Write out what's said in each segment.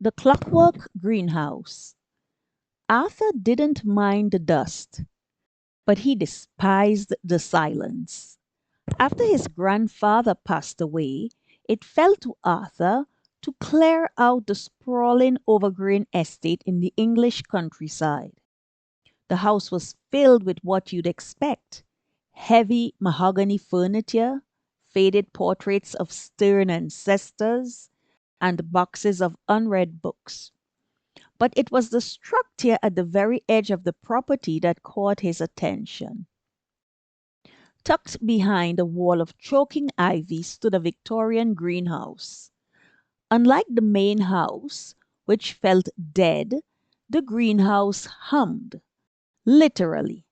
The Clockwork Greenhouse. Arthur didn't mind the dust, but he despised the silence. After his grandfather passed away, it fell to Arthur to clear out the sprawling overgrown estate in the English countryside. The house was filled with what you'd expect: heavy mahogany furniture, faded portraits of stern ancestors, and boxes of unread books. But it was the structure at the very edge of the property that caught his attention. Tucked behind a wall of choking ivy stood a Victorian greenhouse. Unlike the main house, which felt dead, the greenhouse hummed, literally.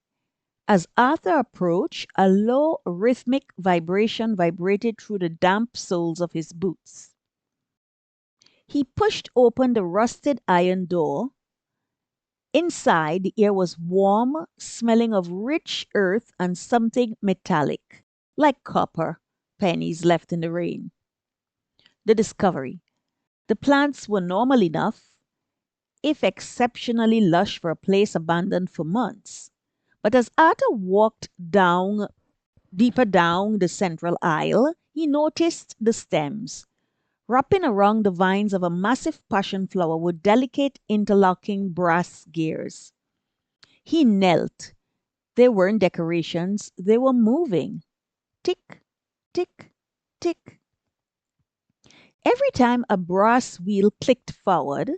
As Arthur approached, a low, rhythmic vibration vibrated through the damp soles of his boots. He pushed open the rusted iron door. Inside, the air was warm, smelling of rich earth and something metallic, like copper, pennies left in the rain. The discovery. The plants were normal enough, if exceptionally lush for a place abandoned for months. But as Arthur walked deeper down the central aisle, he noticed the stems, wrapping around the vines of a massive passion flower with delicate interlocking brass gears. He knelt. They weren't decorations, they were moving. Tick, tick, tick. Every time a brass wheel clicked forward,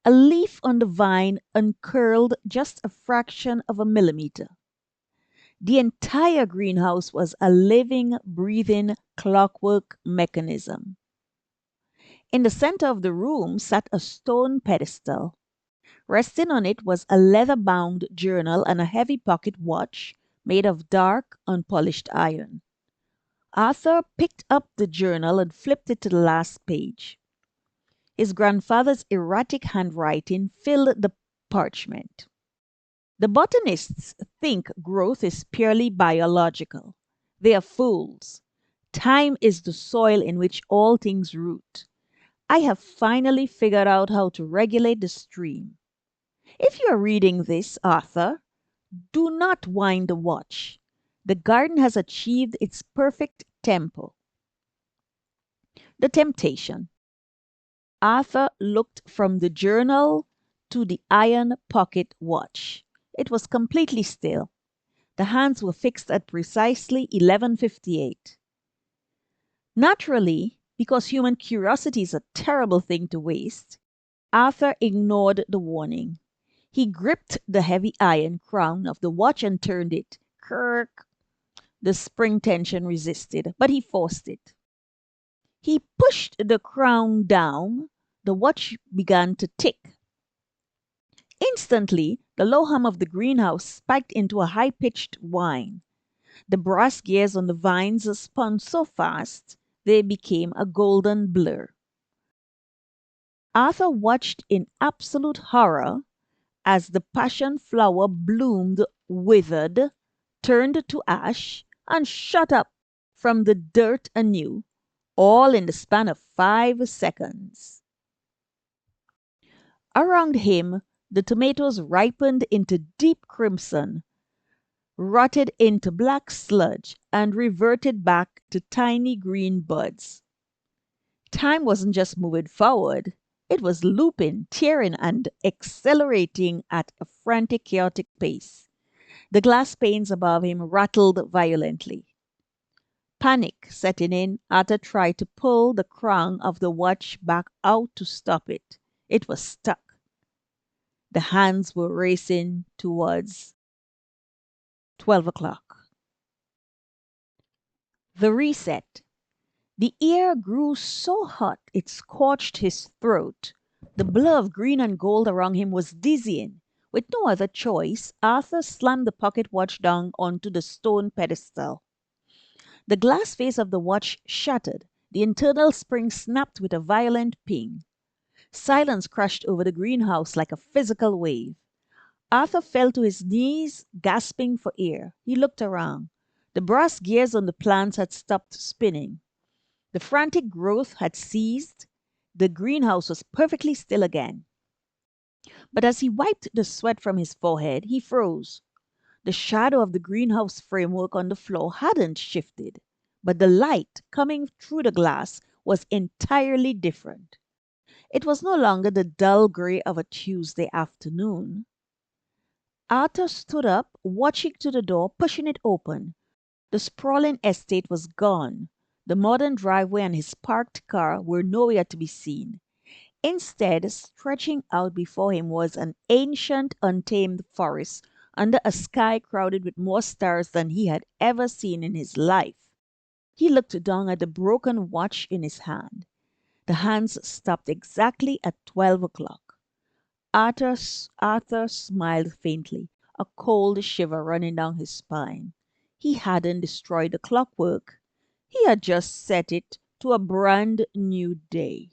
a leaf on the vine uncurled just a fraction of a millimeter. The entire greenhouse was a living, breathing clockwork mechanism. In the center of the room sat a stone pedestal. Resting on it was a leather bound journal and a heavy pocket watch made of dark, unpolished iron. Arthur picked up the journal and flipped it to the last page. His grandfather's erratic handwriting filled the parchment. The botanists think growth is purely biological. They are fools. Time is the soil in which all things root. I have finally figured out how to regulate the stream. If you are reading this, Arthur, do not wind the watch. The garden has achieved its perfect tempo. The temptation. Arthur looked from the journal to the iron pocket watch. It was completely still. The hands were fixed at precisely 11:58. Naturally, because human curiosity is a terrible thing to waste, Arthur ignored the warning. He gripped the heavy iron crown of the watch and turned it. Kirk! The spring tension resisted, but he forced it. He pushed the crown down. The watch began to tick. Instantly, the low hum of the greenhouse spiked into a high-pitched whine. The brass gears on the vines spun so fast they became a golden blur. Arthur watched in absolute horror as the passion flower bloomed, withered, turned to ash, and shot up from the dirt anew, all in the span of 5 seconds. Around him, the tomatoes ripened into deep crimson, rotted into black sludge, and reverted back to tiny green buds. Time wasn't just moving forward, it was looping, tearing, and accelerating at a frantic, chaotic pace. The glass panes above him rattled violently. Panic setting in, Arthur tried to pull the crown of the watch back out to stop it. It was stuck. The hands were racing towards 12 o'clock. The reset. The air grew so hot it scorched his throat. The blur of green and gold around him was dizzying. With no other choice, Arthur slammed the pocket watch down onto the stone pedestal. The glass face of the watch shattered. The internal spring snapped with a violent ping. Silence crashed over the greenhouse like a physical wave. Arthur fell to his knees, gasping for air. He looked around. The brass gears on the plants had stopped spinning. The frantic growth had ceased. The greenhouse was perfectly still again. But as he wiped the sweat from his forehead, he froze. The shadow of the greenhouse framework on the floor hadn't shifted, but the light coming through the glass was entirely different. It was no longer the dull gray of a Tuesday afternoon. Arthur stood up, watching to the door, pushing it open. The sprawling estate was gone. The modern driveway and his parked car were nowhere to be seen. Instead, stretching out before him was an ancient, untamed forest under a sky crowded with more stars than he had ever seen in his life. He looked down at the broken watch in his hand. The hands stopped exactly at 12 o'clock. Arthur smiled faintly, a cold shiver running down his spine. He hadn't destroyed the clockwork. He had just set it to a brand new day.